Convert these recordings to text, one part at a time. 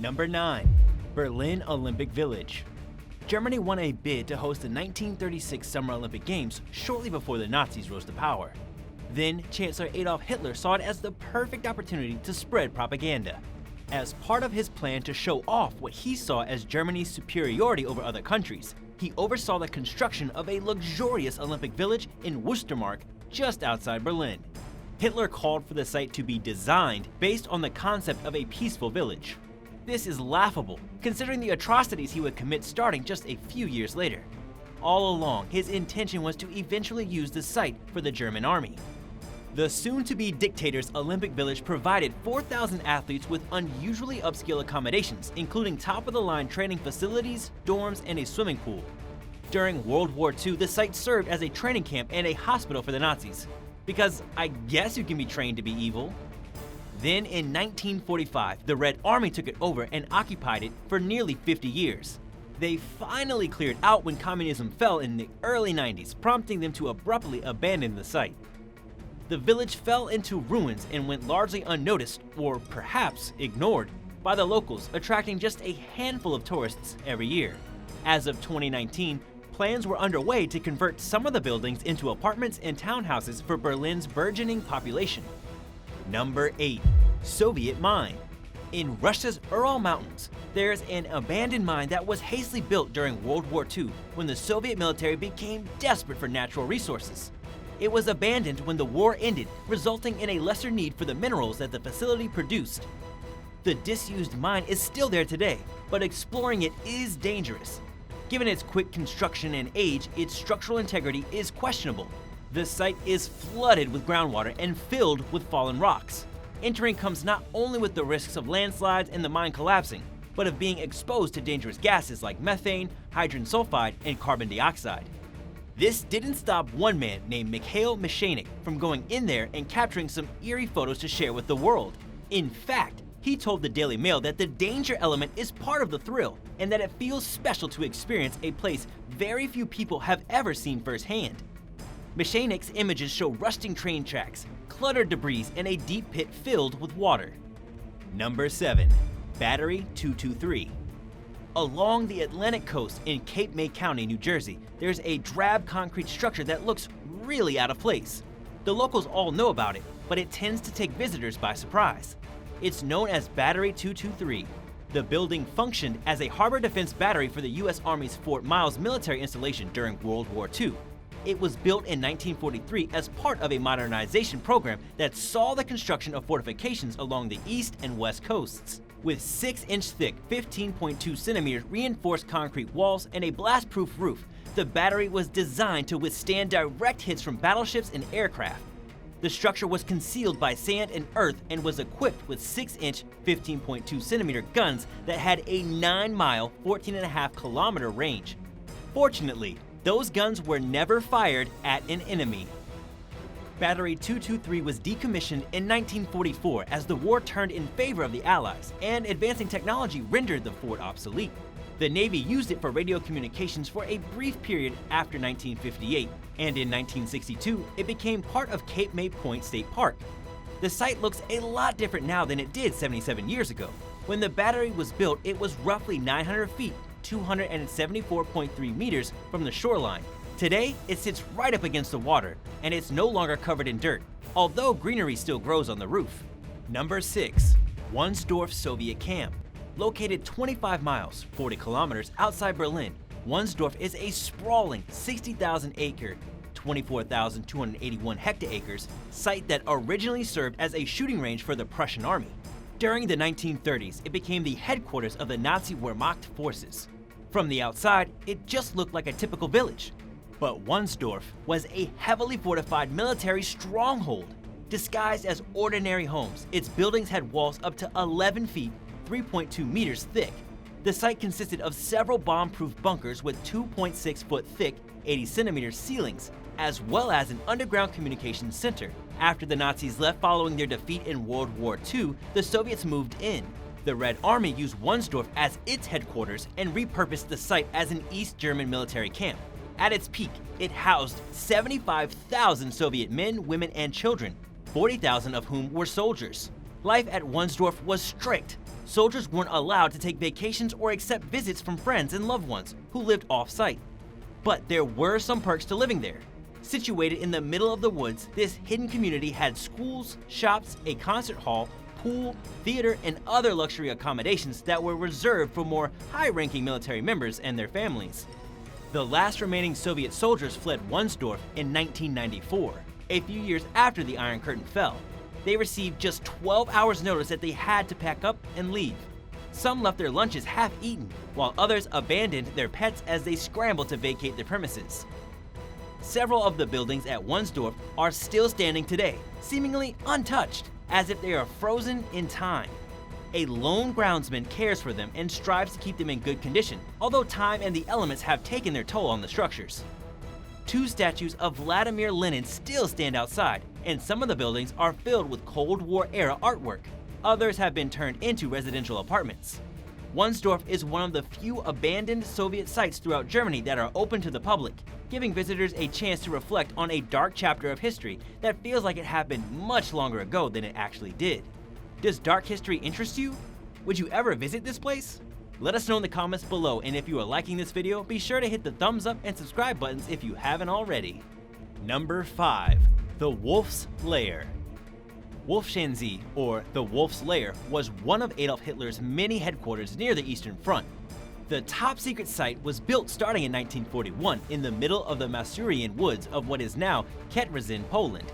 Number 9. Berlin Olympic Village. Germany won a bid to host the 1936 Summer Olympic Games shortly before the Nazis rose to power. Then, Chancellor Adolf Hitler saw it as the perfect opportunity to spread propaganda. As part of his plan to show off what he saw as Germany's superiority over other countries, he oversaw the construction of a luxurious Olympic village in Westermark, just outside Berlin. Hitler called for the site to be designed based on the concept of a peaceful village. This is laughable, considering the atrocities he would commit starting just a few years later. All along, his intention was to eventually use the site for the German army. The soon-to-be dictator's Olympic Village provided 4,000 athletes with unusually upscale accommodations, including top-of-the-line training facilities, dorms, and a swimming pool. During World War II, the site served as a training camp and a hospital for the Nazis. Because I guess you can be trained to be evil. Then in 1945, the Red Army took it over and occupied it for nearly 50 years. They finally cleared out when communism fell in the early 90s, prompting them to abruptly abandon the site. The village fell into ruins and went largely unnoticed, or perhaps ignored, by the locals, attracting just a handful of tourists every year. As of 2019, plans were underway to convert some of the buildings into apartments and townhouses for Berlin's burgeoning population. Number 8. Soviet Mine. In Russia's Ural Mountains, there's an abandoned mine that was hastily built during World War II when the Soviet military became desperate for natural resources. It was abandoned when the war ended, resulting in a lesser need for the minerals that the facility produced. The disused mine is still there today, but exploring it is dangerous. Given its quick construction and age, its structural integrity is questionable. The site is flooded with groundwater and filled with fallen rocks. Entering comes not only with the risks of landslides and the mine collapsing, but of being exposed to dangerous gases like methane, hydrogen sulfide, and carbon dioxide. This didn't stop one man named Mikhail Mashanik from going in there and capturing some eerie photos to share with the world. In fact, he told the Daily Mail that the danger element is part of the thrill and that it feels special to experience a place very few people have ever seen firsthand. Mashanik's images show rusting train tracks, cluttered debris, and a deep pit filled with water. Number 7. Battery 223. Along the Atlantic coast in Cape May County, New Jersey, there's a drab concrete structure that looks really out of place. The locals all know about it, but it tends to take visitors by surprise. It's known as Battery 223. The building functioned as a harbor defense battery for the U.S. Army's Fort Miles military installation during World War II. It was built in 1943 as part of a modernization program that saw the construction of fortifications along the east and west coasts. With 6-inch thick, 15.2 centimeter reinforced concrete walls and a blast-proof roof, the battery was designed to withstand direct hits from battleships and aircraft. The structure was concealed by sand and earth and was equipped with 6-inch, 15.2 centimeter guns that had a 9-mile, 14.5-kilometer range. Fortunately, those guns were never fired at an enemy. Battery 223 was decommissioned in 1944 as the war turned in favor of the Allies, and advancing technology rendered the fort obsolete. The Navy used it for radio communications for a brief period after 1958, and in 1962, it became part of Cape May Point State Park. The site looks a lot different now than it did 77 years ago. When the battery was built, it was roughly 900 feet, 274.3 meters from the shoreline. Today, it sits right up against the water, and it's no longer covered in dirt, although greenery still grows on the roof. Number 6. Wunsdorf Soviet Camp. Located 25 miles, 40 kilometers outside Berlin, Wunsdorf is a sprawling 60,000-acre, 24,281 hectares site that originally served as a shooting range for the Prussian army. During the 1930s, it became the headquarters of the Nazi Wehrmacht forces. From the outside, it just looked like a typical village. But Wunsdorf was a heavily fortified military stronghold. Disguised as ordinary homes, its buildings had walls up to 11 feet, 3.2 meters thick. The site consisted of several bomb-proof bunkers with 2.6-foot thick, 80-centimeter ceilings, as well as an underground communications center. After the Nazis left following their defeat in World War II, the Soviets moved in. The Red Army used Wunsdorf as its headquarters and repurposed the site as an East German military camp. At its peak, it housed 75,000 Soviet men, women, and children, 40,000 of whom were soldiers. Life at Wunsdorf was strict. Soldiers weren't allowed to take vacations or accept visits from friends and loved ones who lived off-site. But there were some perks to living there. Situated in the middle of the woods, this hidden community had schools, shops, a concert hall, pool, theater, and other luxury accommodations that were reserved for more high-ranking military members and their families. The last remaining Soviet soldiers fled Wunsdorf in 1994, a few years after the Iron Curtain fell. They received just 12 hours notice that they had to pack up and leave. Some left their lunches half-eaten, while others abandoned their pets as they scrambled to vacate the premises. Several of the buildings at Wunsdorf are still standing today, seemingly untouched, as if they are frozen in time. A lone groundsman cares for them and strives to keep them in good condition, although time and the elements have taken their toll on the structures. 2 statues of Vladimir Lenin still stand outside, and some of the buildings are filled with Cold War-era artwork. Others have been turned into residential apartments. Wunsdorf is one of the few abandoned Soviet sites throughout Germany that are open to the public, giving visitors a chance to reflect on a dark chapter of history that feels like it happened much longer ago than it actually did. Does dark history interest you? Would you ever visit this place? Let us know in the comments below, and if you are liking this video, be sure to hit the thumbs up and subscribe buttons if you haven't already. Number 5. The Wolves Lair. Wolfschanze, or the Wolves Lair, was one of Adolf Hitler's many headquarters near the Eastern Front. The top-secret site was built starting in 1941 in the middle of the Masurian woods of what is now Kętrzyn, Poland.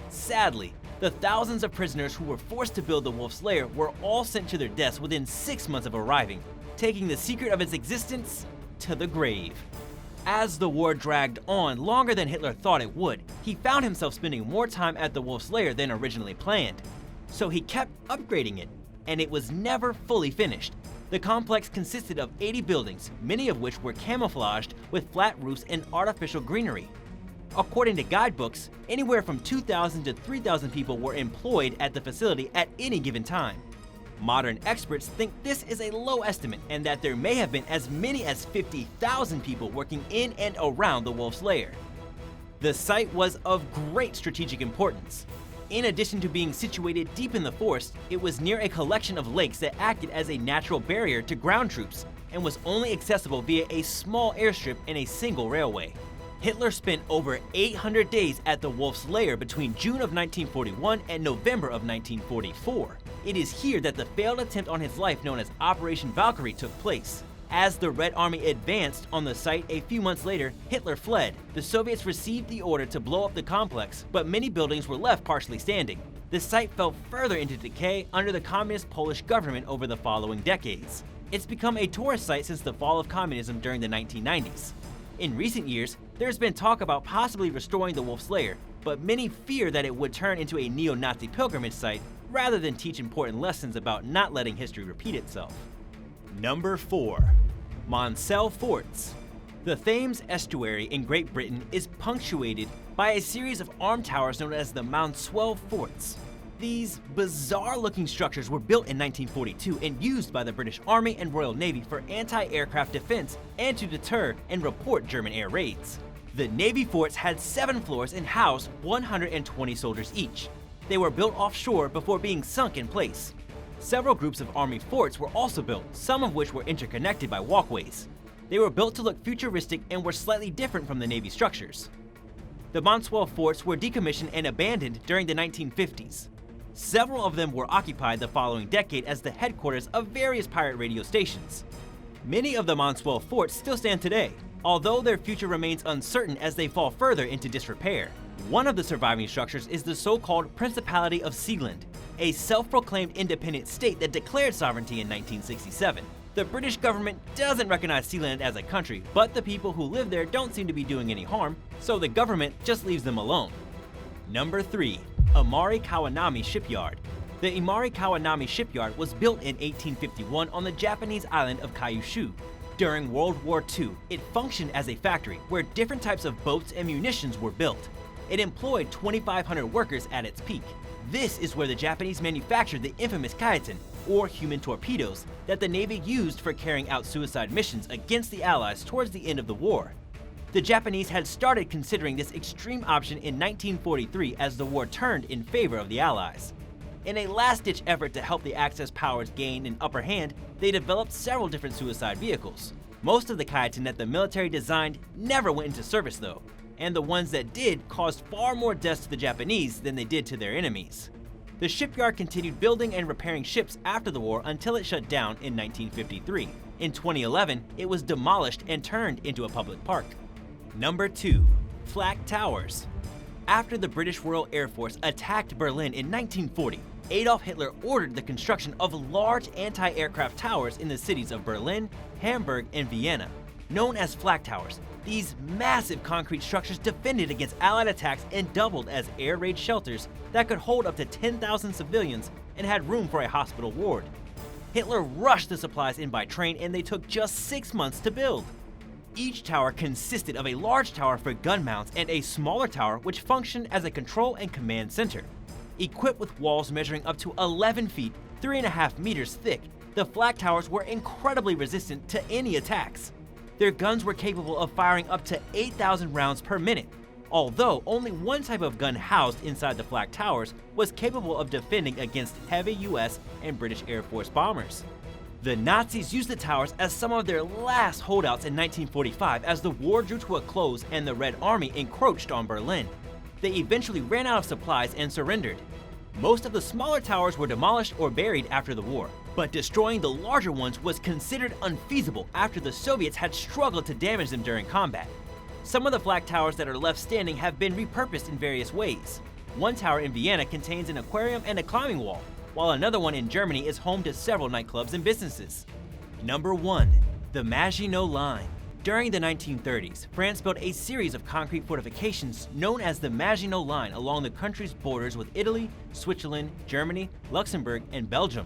Sadly, the thousands of prisoners who were forced to build the Wolves Lair were all sent to their deaths within 6 months of arriving, taking the secret of its existence to the grave. As the war dragged on longer than Hitler thought it would, he found himself spending more time at the Wolves Lair than originally planned. So he kept upgrading it, and it was never fully finished. The complex consisted of 80 buildings, many of which were camouflaged with flat roofs and artificial greenery. According to guidebooks, anywhere from 2,000 to 3,000 people were employed at the facility at any given time. Modern experts think this is a low estimate and that there may have been as many as 50,000 people working in and around the Wolves Lair. The site was of great strategic importance. In addition to being situated deep in the forest, it was near a collection of lakes that acted as a natural barrier to ground troops and was only accessible via a small airstrip and a single railway. Hitler spent over 800 days at the Wolves Lair between June of 1941 and November of 1944. It is here that the failed attempt on his life known as Operation Valkyrie took place. As the Red Army advanced on the site a few months later, Hitler fled. The Soviets received the order to blow up the complex, but many buildings were left partially standing. The site fell further into decay under the communist Polish government over the following decades. It's become a tourist site since the fall of communism during the 1990s. In recent years, there's been talk about possibly restoring the Wolves Lair, but many fear that it would turn into a neo-Nazi pilgrimage site rather than teach important lessons about not letting history repeat itself. Number 4. Monswell Forts. The Thames estuary in Great Britain is punctuated by a series of armed towers known as the Monswell Forts. These bizarre-looking structures were built in 1942 and used by the British Army and Royal Navy for anti-aircraft defense and to deter and report German air raids. The Navy forts had 7 floors and housed 120 soldiers each. They were built offshore before being sunk in place. Several groups of Army forts were also built, some of which were interconnected by walkways. They were built to look futuristic and were slightly different from the Navy structures. The Monswell Forts were decommissioned and abandoned during the 1950s. Several of them were occupied the following decade as the headquarters of various pirate radio stations. Many of the Monswell Forts still stand today, although their future remains uncertain as they fall further into disrepair. One of the surviving structures is the so-called Principality of Sealand, a self-proclaimed independent state that declared sovereignty in 1967. The British government doesn't recognize Sealand as a country, but the people who live there don't seem to be doing any harm, so the government just leaves them alone. Number 3. Imari Kawanami Shipyard. The Imari Kawanami Shipyard was built in 1851 on the Japanese island of Kyushu. During World War II, it functioned as a factory where different types of boats and munitions were built. It employed 2,500 workers at its peak. This is where the Japanese manufactured the infamous Kaiten, or human torpedoes, that the Navy used for carrying out suicide missions against the Allies towards the end of the war. The Japanese had started considering this extreme option in 1943 as the war turned in favor of the Allies. In a last-ditch effort to help the Axis powers gain an upper hand, they developed several different suicide vehicles. Most of the Kaiten that the military designed never went into service though, and the ones that did caused far more deaths to the Japanese than they did to their enemies. The shipyard continued building and repairing ships after the war until it shut down in 1953. In 2011, it was demolished and turned into a public park. Number 2. Flak Towers. After the British Royal Air Force attacked Berlin in 1940, Adolf Hitler ordered the construction of large anti-aircraft towers in the cities of Berlin, Hamburg, and Vienna. Known as Flak Towers, these massive concrete structures defended against Allied attacks and doubled as air raid shelters that could hold up to 10,000 civilians and had room for a hospital ward. Hitler rushed the supplies in by train and they took just 6 months to build. Each tower consisted of a large tower for gun mounts and a smaller tower which functioned as a control and command center. Equipped with walls measuring up to 11 feet, 3.5 meters thick, the Flak Towers were incredibly resistant to any attacks. Their guns were capable of firing up to 8,000 rounds per minute, although only one type of gun housed inside the Flak Towers was capable of defending against heavy US and British Air Force bombers. The Nazis used the towers as some of their last holdouts in 1945 as the war drew to a close and the Red Army encroached on Berlin. They eventually ran out of supplies and surrendered. Most of the smaller towers were demolished or buried after the war, but destroying the larger ones was considered unfeasible after the Soviets had struggled to damage them during combat. Some of the Flak Towers that are left standing have been repurposed in various ways. One tower in Vienna contains an aquarium and a climbing wall, while another one in Germany is home to several nightclubs and businesses. Number 1. The Maginot Line. During the 1930s, France built a series of concrete fortifications known as the Maginot Line along the country's borders with Italy, Switzerland, Germany, Luxembourg, and Belgium.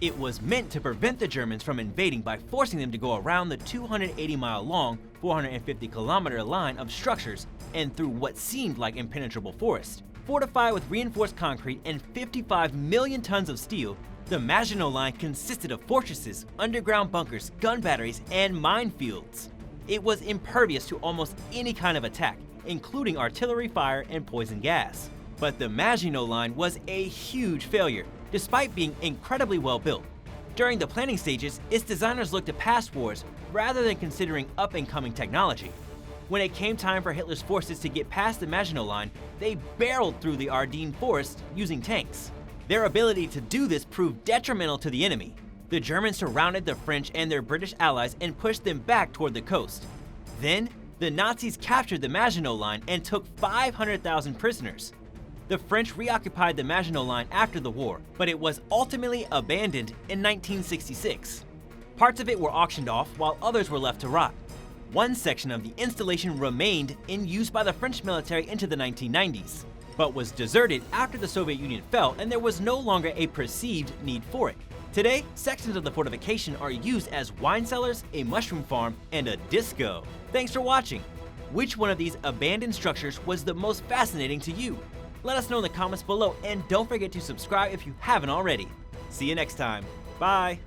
It was meant to prevent the Germans from invading by forcing them to go around the 280-mile-long, 450-kilometer line of structures and through what seemed like impenetrable forest. Fortified with reinforced concrete and 55 million tons of steel, the Maginot Line consisted of fortresses, underground bunkers, gun batteries, and minefields. It was impervious to almost any kind of attack, including artillery fire and poison gas. But the Maginot Line was a huge failure, despite being incredibly well built. During the planning stages, its designers looked to past wars rather than considering up-and-coming technology. When it came time for Hitler's forces to get past the Maginot Line, they barreled through the Ardennes forest using tanks. Their ability to do this proved detrimental to the enemy. The Germans surrounded the French and their British allies and pushed them back toward the coast. Then, the Nazis captured the Maginot Line and took 500,000 prisoners. The French reoccupied the Maginot Line after the war, but it was ultimately abandoned in 1966. Parts of it were auctioned off while others were left to rot. One section of the installation remained in use by the French military into the 1990s, but was deserted after the Soviet Union fell and there was no longer a perceived need for it. Today, sections of the fortification are used as wine cellars, a mushroom farm, and a disco. Thanks for watching. Which one of these abandoned structures was the most fascinating to you? Let us know in the comments below and don't forget to subscribe if you haven't already. See you next time. Bye.